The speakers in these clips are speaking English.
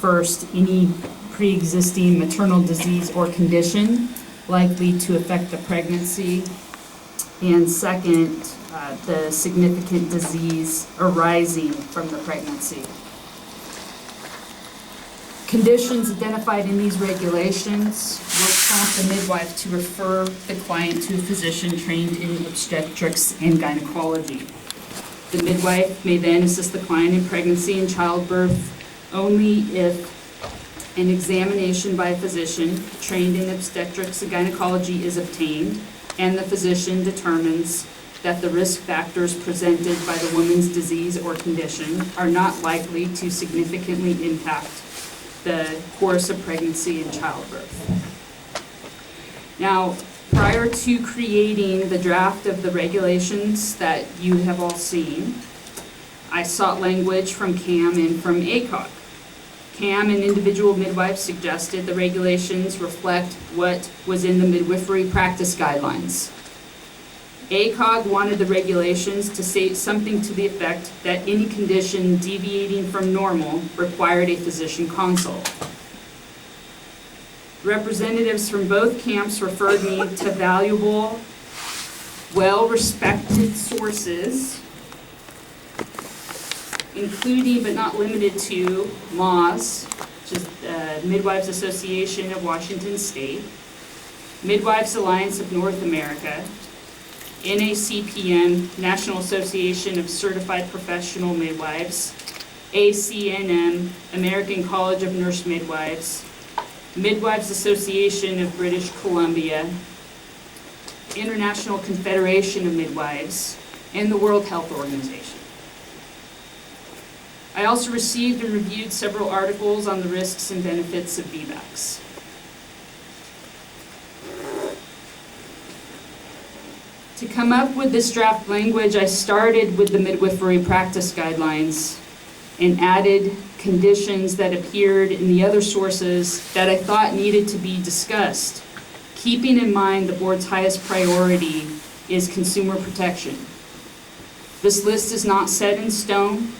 first, any pre-existing maternal disease or condition likely to affect the pregnancy, and second, the significant disease arising from the pregnancy. Conditions identified in these regulations will prompt the midwife to refer the client to a physician trained in obstetrics and gynecology. The midwife may then assist the client in pregnancy and childbirth only if an examination by a physician trained in obstetrics and gynecology is obtained and the physician determines that the risk factors presented by the woman's disease or condition are not likely to significantly impact the course of pregnancy and childbirth. Now, prior to creating the draft of the regulations that you have all seen, I sought language from CAM and from ACOG. CAM and individual midwives suggested the regulations reflect what was in the midwifery practice guidelines. ACOG wanted the regulations to say something to the effect that any condition deviating from normal required a physician consult. Representatives from both camps referred me to valuable, well-respected sources, including but not limited to MAWS, which is the Midwives Association of Washington State, Midwives Alliance of North America, NACPM, National Association of Certified Professional Midwives, ACNM, American College of Nurse Midwives, Midwives Association of British Columbia, International Confederation of Midwives, and the World Health Organization. I also received and reviewed several articles on the risks and benefits of VBACs. To come up with this draft language, I started with the midwifery practice guidelines and added conditions that appeared in the other sources that I thought needed to be discussed, keeping in mind the board's highest priority is consumer protection. This list is not set in stone.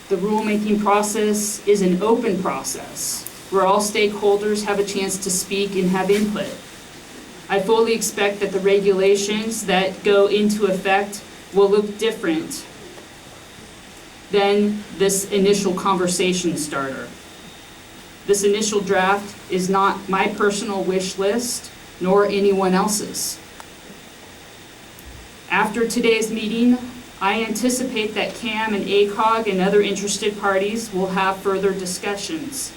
The rulemaking process is an open process where all stakeholders have a chance to speak and have input. I fully expect that the regulations that go into effect will look different than this initial conversation starter. This initial draft is not my personal wish list, nor anyone else's. After today's meeting, I anticipate that CAM and ACOG and other interested parties will have further discussions,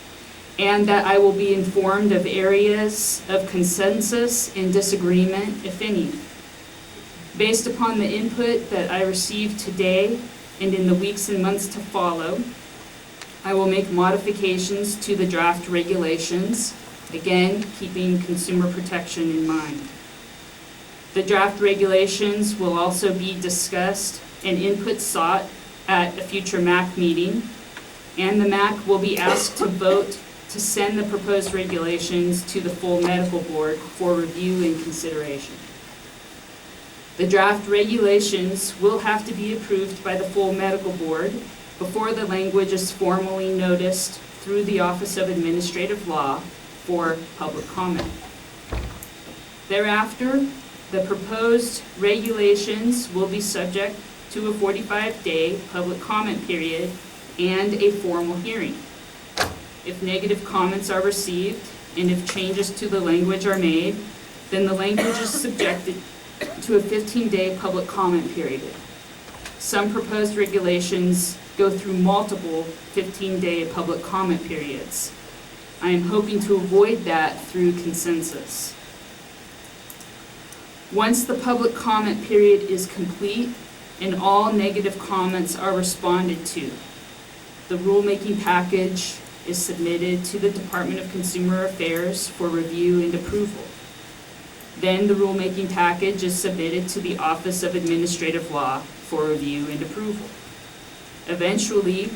and that I will be informed of areas of consensus and disagreement, if any. Based upon the input that I received today and in the weeks and months to follow, I will make modifications to the draft regulations, again, keeping consumer protection in mind. The draft regulations will also be discussed and input sought at a future MAC meeting, and the MAC will be asked to vote to send the proposed regulations to the full medical board for review and consideration. The draft regulations will have to be approved by the full medical board before the language is formally noticed through the Office of Administrative Law for public comment. Thereafter, the proposed regulations will be subject to a 45-day public comment period and a formal hearing. If negative comments are received and if changes to the language are made, then the language is subjected to a 15-day public comment period. Some proposed regulations go through multiple 15-day public comment periods. I am hoping to avoid that through consensus. Once the public comment period is complete and all negative comments are responded to, the rulemaking package is submitted to the Department of Consumer Affairs for review and approval. Then the rulemaking package is submitted to the Office of Administrative Law for review and approval. Eventually,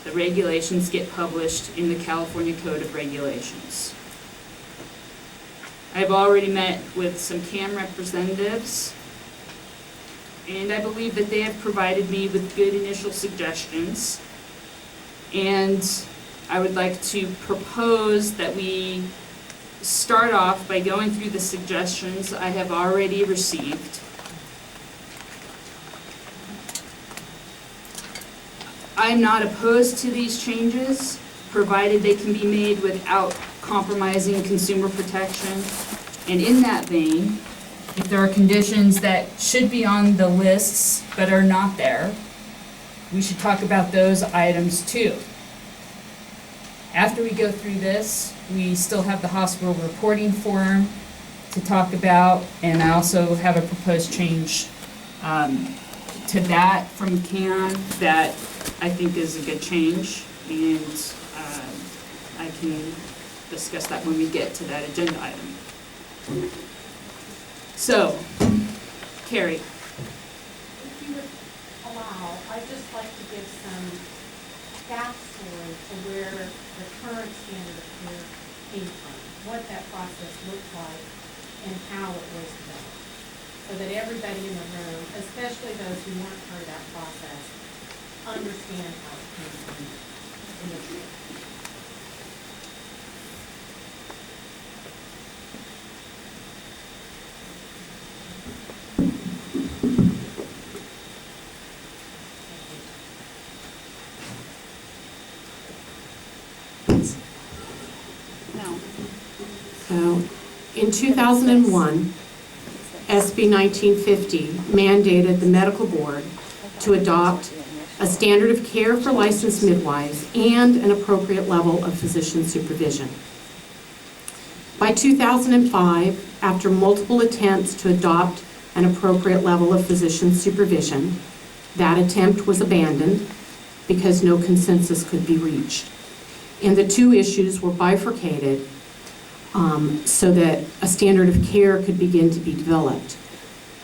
the regulations get published in the California Code of Regulations. I've already met with some CAM representatives, and I believe that they have provided me with good initial suggestions. And I would like to propose that we start off by going through the suggestions I have already received. I'm not opposed to these changes, provided they can be made without compromising consumer protection. And in that vein, if there are conditions that should be on the lists but are not there, we should talk about those items too. After we go through this, we still have the hospital reporting form to talk about, and I also have a proposed change to that from CAN that I think is a good change, and I can discuss that when we get to that agenda item. So, Carrie. If you would allow, I'd just like to give some backstory to where the current standard of care came from, what that process looked like, and how it was developed, so that everybody in the room, especially those who weren't part of that process, understand how it came from in the field. So, in 2001, SB 1950 mandated the medical board to adopt a standard of care for licensed midwives and an appropriate level of physician supervision. By 2005, after multiple attempts to adopt an appropriate level of physician supervision, that attempt was abandoned because no consensus could be reached. And the two issues were bifurcated so that a standard of care could begin to be developed.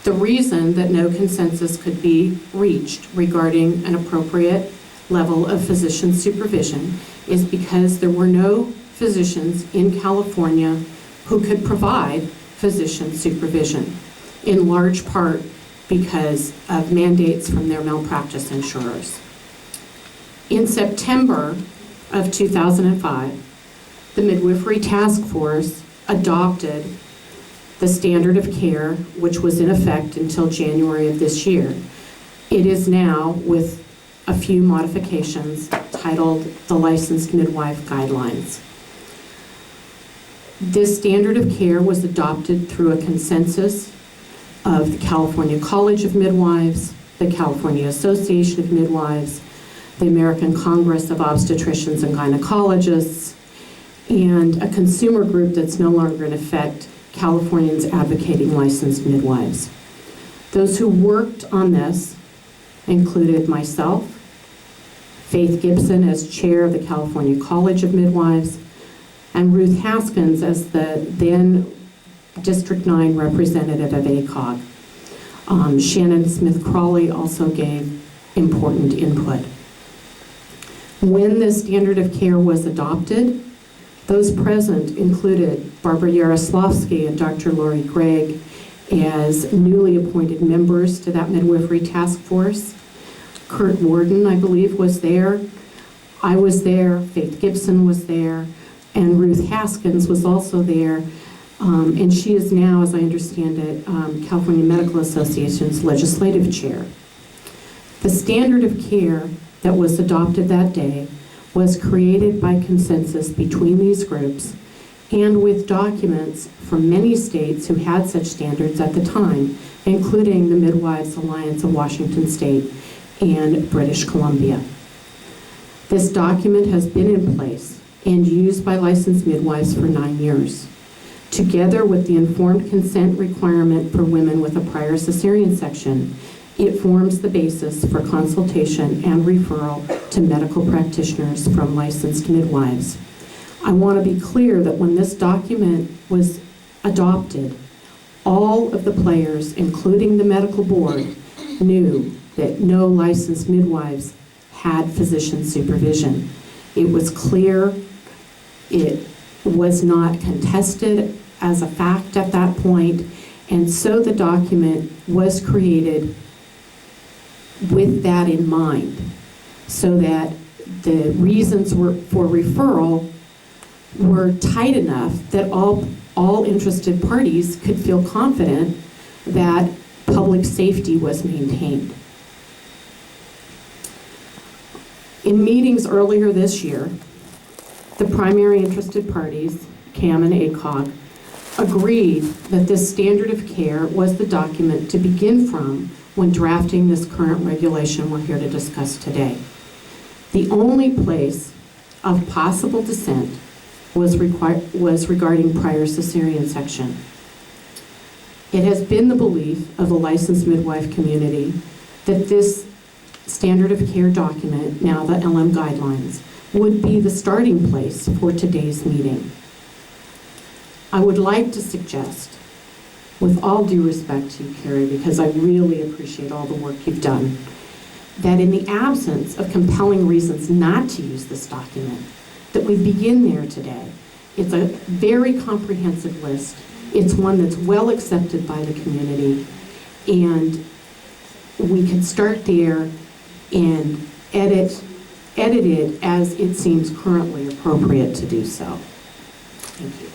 The reason that no consensus could be reached regarding an appropriate level of physician supervision is because there were no physicians in California who could provide physician supervision, in large part because of mandates from their malpractice insurers. In September of 2005, the Midwifery Task Force adopted the standard of care, which was in effect until January of this year. It is now, with a few modifications, titled the Licensed Midwife Guidelines. This standard of care was adopted through a consensus of the California College of Midwives, the California Association of Midwives, the American Congress of Obstetricians and Gynecologists, and a consumer group that's no longer in effect, Californians Advocating Licensed Midwives. Those who worked on this included myself, Faith Gibson as chair of the California College of Midwives, and Ruth Haskins as the then District 9 representative of ACOG. Shannon Smith-Crawley also gave important input. When the standard of care was adopted, those present included Barbara Yaroslavsky and Dr. Lori Gregg as newly appointed members to that midwifery task force. Kurt Warden, I believe, was there. I was there, Faith Gibson was there, and Ruth Haskins was also there. And she is now, as I understand it, California Medical Association's legislative chair. The standard of care that was adopted that day was created by consensus between these groups and with documents from many states who had such standards at the time, including the Midwives Alliance of Washington State and British Columbia. This document has been in place and used by licensed midwives for 9 years. Together with the informed consent requirement for women with a prior cesarean section, it forms the basis for consultation and referral to medical practitioners from licensed midwives. I want to be clear that when this document was adopted, all of the players, including the medical board, knew that no licensed midwives had physician supervision. It was clear, it was not contested as a fact at that point, and so the document was created with that in mind, so that the reasons for referral were tight enough that all interested parties could feel confident that public safety was maintained. In meetings earlier this year, the primary interested parties, CAM and ACOG, agreed that this standard of care was the document to begin from when drafting this current regulation we're here to discuss today. The only place of possible dissent was regarding prior cesarean section. It has been the belief of the licensed midwife community that this standard of care document, now the LM guidelines, would be the starting place for today's meeting. I would like to suggest, with all due respect to you, Carrie, because I really appreciate all the work you've done, that in the absence of compelling reasons not to use this document, that we begin there today. It's a very comprehensive list. It's one that's well accepted by the community, and we can start there and edit it as it seems currently appropriate to do so. Thank you.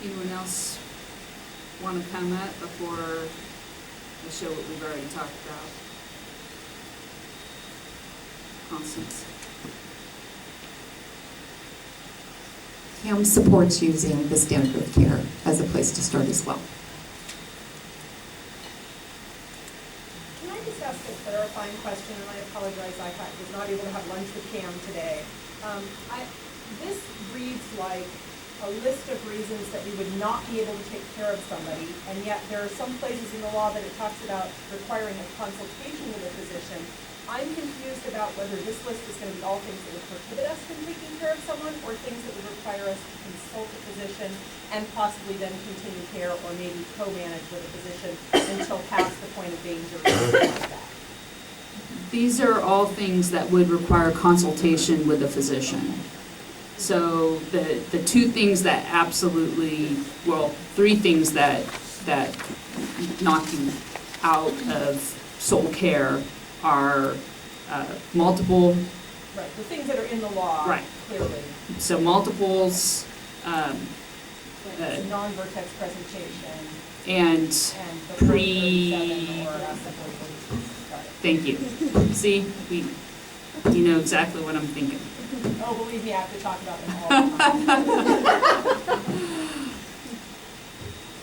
Anyone else want to comment before I show what we've already talked about? Constance? CAM supports using the standard of care as a place to start as well. Can I just ask a clarifying question, and I apologize, I was not able to have lunch with Cam today. This reads like a list of reasons that we would not be able to take care of somebody, and yet there are some places in the law that it talks about requiring a consultation with a physician. I'm confused about whether this list is going to be all things that would prohibit us from taking care of someone, or things that would require us to consult a physician and possibly then continue care or maybe co-manage with a physician until past the point of danger or something like that. These are all things that would require consultation with a physician. So the two things that absolutely, well, three things that knock you out of sole care are multiple. Right, the things that are in the law, Right. clearly. So multiples, Non-vertex presentation and and the pre. 437 or SF 44. Got it. Thank you. See, you know exactly what I'm thinking. Oh, believe me, I have to talk about them all the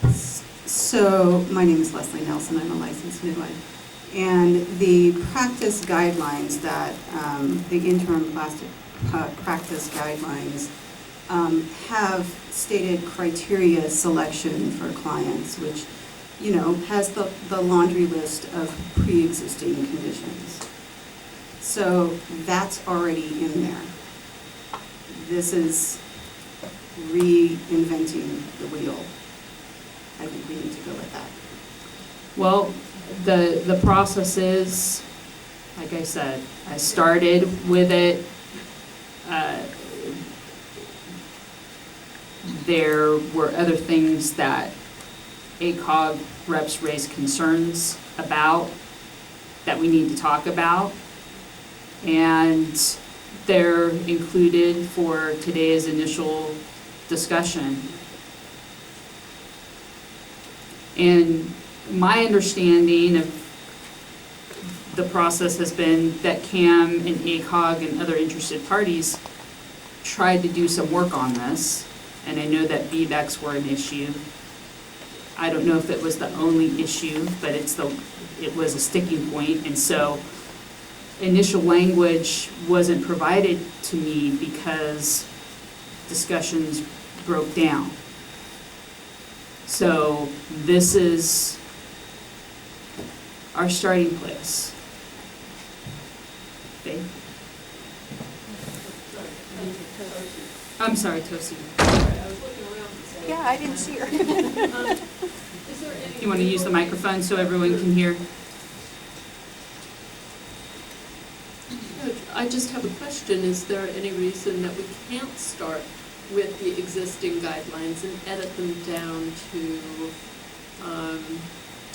time. So, my name is Leslie Nelson, I'm a licensed midwife. And the practice guidelines that, the interim practice guidelines have stated criteria selection for clients, which, you know, has the laundry list of pre-existing conditions. So that's already in there. This is reinventing the wheel. I think we need to go with that. Well, the process is, like I said, I started with it. There were other things that ACOG reps raised concerns about that we need to talk about. And they're included for today's initial discussion. And my understanding of the process has been that CAM and ACOG and other interested parties tried to do some work on this, and I know that VBECs were an issue. I don't know if it was the only issue, but it was a sticking point, and so initial language wasn't provided to me because discussions broke down. So this is our starting place. Okay. I'm sorry, Tosi. Yeah, I didn't see her. You want to use the microphone so everyone can hear? I just have a question. Is there any reason that we can't start with the existing guidelines and edit them down to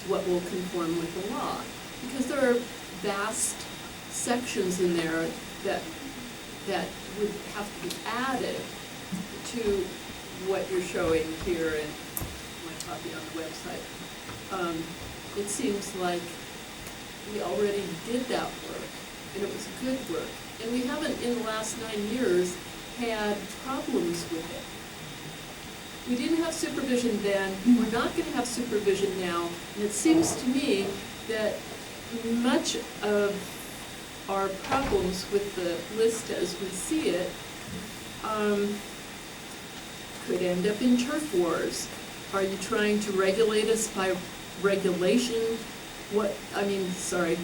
what will conform with the law. Because there are vast sections in there that would have to be added to what you're showing here in my copy on the website. It seems like we already did that work, and it was good work. And we haven't, in the last 9 years, had problems with it. We didn't have supervision then, we're not going to have supervision now, and it seems to me that much of our problems with the list as we see it could end up in turf wars. Are you trying to regulate us by regulation?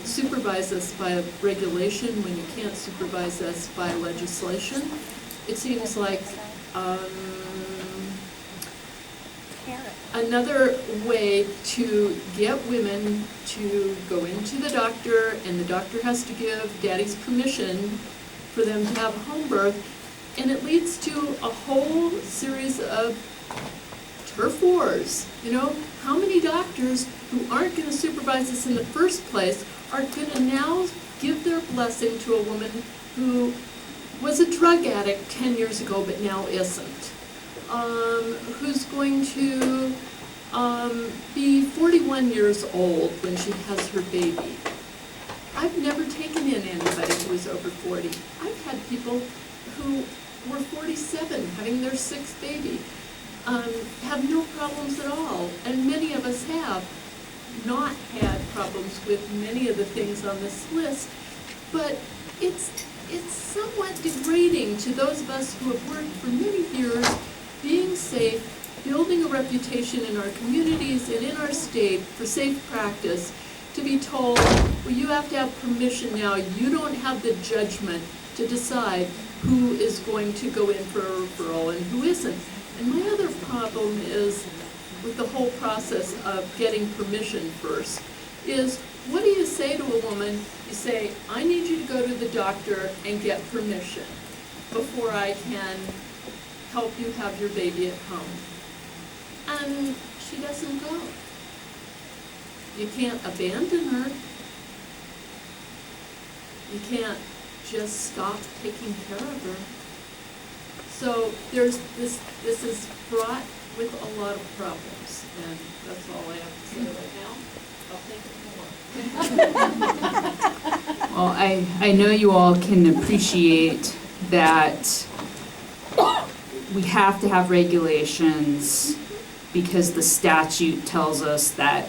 Supervise us by regulation when you can't supervise us by legislation? It seems like another way to get women to go into the doctor, and the doctor has to give daddy's permission for them to have a home birth, and it leads to a whole series of turf wars. You know, how many doctors who aren't going to supervise us in the first place are going to now give their blessing to a woman who was a drug addict 10 years ago but now isn't? Who's going to be 41 years old when she has her baby. I've never taken in anybody who was over 40. I've had people who were 47 having their 6th baby, have no problems at all, and many of us have not had problems with many of the things on this list, but it's somewhat degrading to those of us who have worked for many years being safe, building a reputation in our communities and in our state for safe practice, to be told, well, you have to have permission now. You don't have the judgment to decide who is going to go in for a referral and who isn't. And my other problem is with the whole process of getting permission first is, what do you say to a woman? You say, I need you to go to the doctor and get permission before I can help you have your baby at home. And she doesn't go. You can't abandon her. You can't just stop taking care of her. So there's this is fraught with a lot of problems, and that's all I have to say right now. I'll think more. Well, I know you all can appreciate that we have to have regulations because the statute tells us that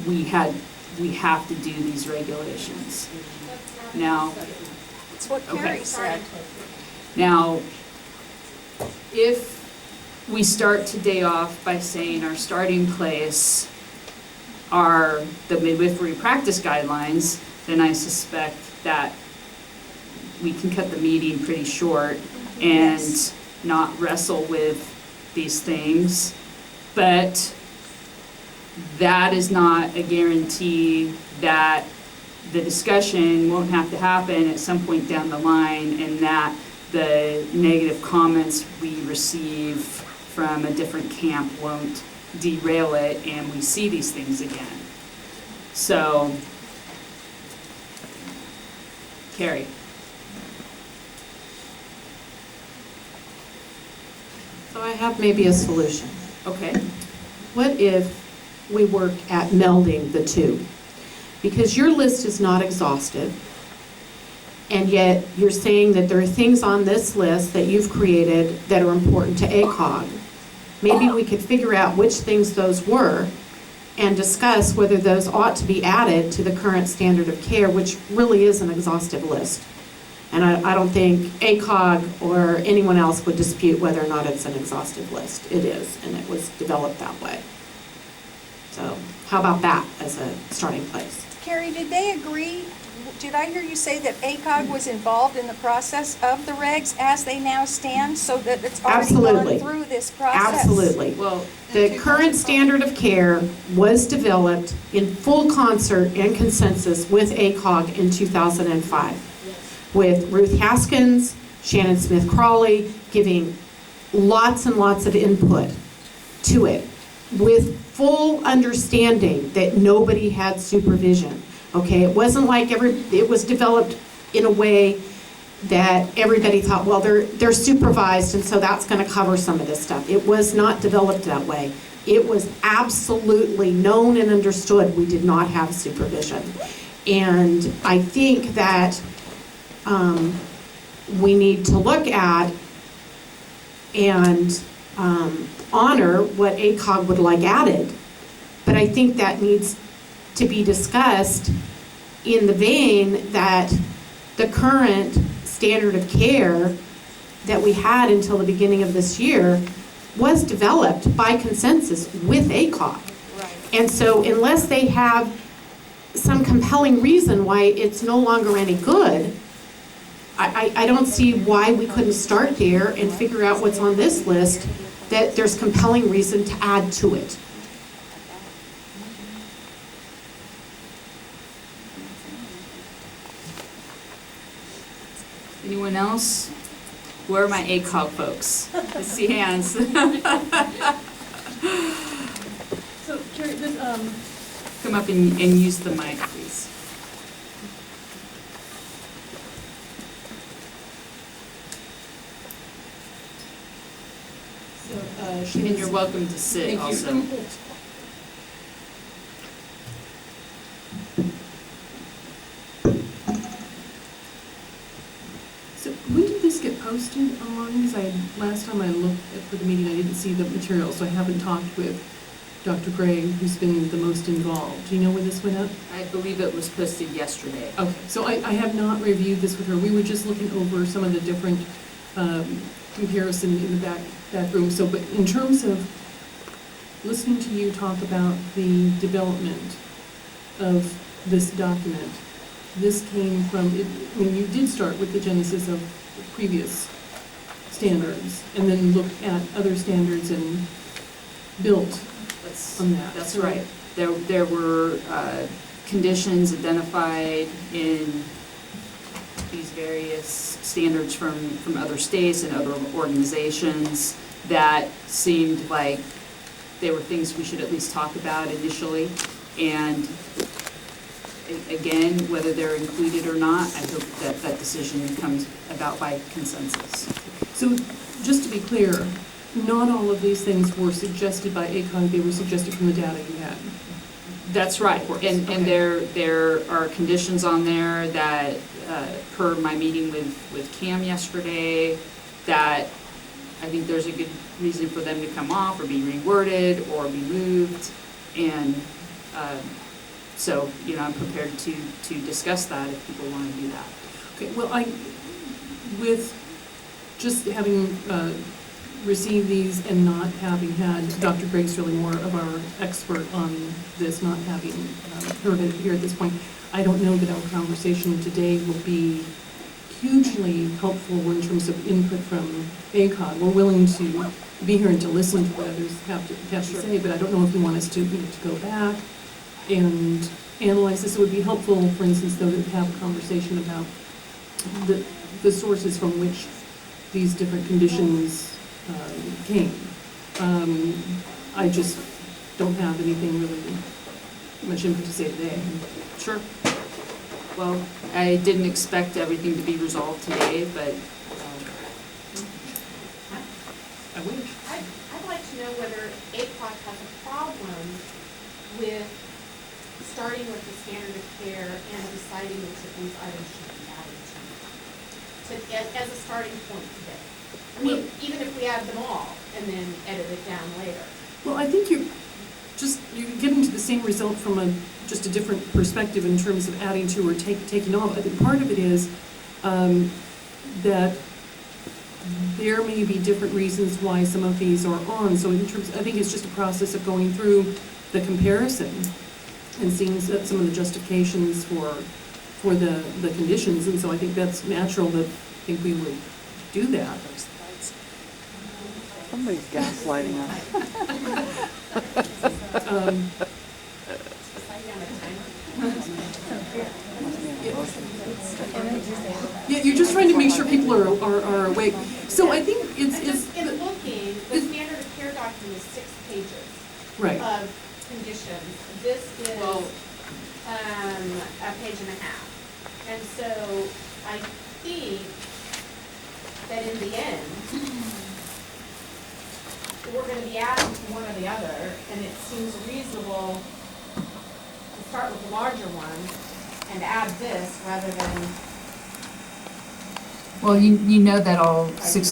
we have to do these regulations. Now, That's what Carrie said. Now, if we start today off by saying our starting place are the midwifery practice guidelines, then I suspect that we can cut the meeting pretty short and not wrestle with these things. But that is not a guarantee that the discussion won't have to happen at some point down the line, and that the negative comments we receive from a different camp won't derail it and we see these things again. So, Carrie. So I have maybe a solution. Okay. What if we work at melding the two? Because your list is not exhaustive, and yet you're saying that there are things on this list that you've created that are important to ACOG. Maybe we could figure out which things those were and discuss whether those ought to be added to the current standard of care, which really is an exhaustive list. And I don't think ACOG or anyone else would dispute whether or not it's an exhaustive list. It is, and it was developed that way. So how about that as a starting place? Carrie, did they agree? Did I hear you say that ACOG was involved in the process of the regs as they now stand, so that it's already Absolutely. gone through this process? Absolutely. Well, The current standard of care was developed in full concert and consensus with ACOG in 2005, with Ruth Haskins, Shannon Smith Crawley giving lots and lots of input to it with full understanding that nobody had supervision, okay? It wasn't like it was developed in a way that everybody thought, well, they're supervised and so that's gonna cover some of this stuff. It was not developed that way. It was absolutely known and understood we did not have supervision. And I think that we need to look at and honor what ACOG would like added. But I think that needs to be discussed in the vein that the current standard of care that we had until the beginning of this year was developed by consensus with ACOG. Right. And so unless they have some compelling reason why it's no longer any good, I don't see why we couldn't start there and figure out what's on this list that there's compelling reason to add to it. Anyone else? Where are my ACOG folks? Let's see hands. So, Carrie, this, Come up and use the mic, please. And you're welcome to sit Thank you. also. So when did this get posted online? Because last time I looked for the meeting, I didn't see the material, so I haven't talked with Dr. Gray, who's been the most involved. Do you know when this went up? I believe it was posted yesterday. Okay, so I have not reviewed this with her. We were just looking over some of the different comparison in the back room. So, but in terms of listening to you talk about the development of this document, this came from, I mean, you did start with the genesis of previous standards and then looked at other standards and built on that. That's So- right. There were conditions identified in these various standards from other states and other organizations that seemed like they were things we should at least talk about initially. And again, whether they're included or not, I hope that that decision comes about by consensus. So, just to be clear, not all of these things were suggested by ACOG, they were suggested from the data you had. That's right, and there are conditions on there that, per my meeting with Cam yesterday, that I think there's a good reason for them to come off or be reworded or be moved, and so, you know, I'm prepared to discuss that if people want to do that. Okay, well, with just having received these and not having had, Dr. Greg's really more of our expert on this, not having heard it here at this point, I don't know that our conversation today will be hugely helpful in terms of input from ACOG. We're willing to be here and to listen to what others have to say, but I don't know if you want us to, to go back and analyze this. It would be helpful, for instance, though, to have a conversation about the sources from which these different conditions came. I just don't have anything really much input to say today. Sure. Well, I didn't expect everything to be resolved today, but I wish. I'd like to know whether ACOG has a problem with starting with the standard of care and deciding which of these items should be added to, as a starting point today. I mean, even if we add them all and then edit it down later. Well, I think you're getting to the same result from just a different perspective in terms of adding to or taking off. I think part of it is that there may be different reasons why some of these are on. So in terms, I think it's just a process of going through the comparison and seeing some of the justifications for the conditions. And so I think that's natural that I think we would do that. Somebody's gaslighting us. Yeah, you're just trying to make sure people are awake. So I think it's In looking, is 6 pages Right. of conditions. This is, Well- a page and a half. And so I think that in the end, we're gonna be adding to one or the other, and it seems reasonable to start with the larger one and add this rather than Well, you know that all 6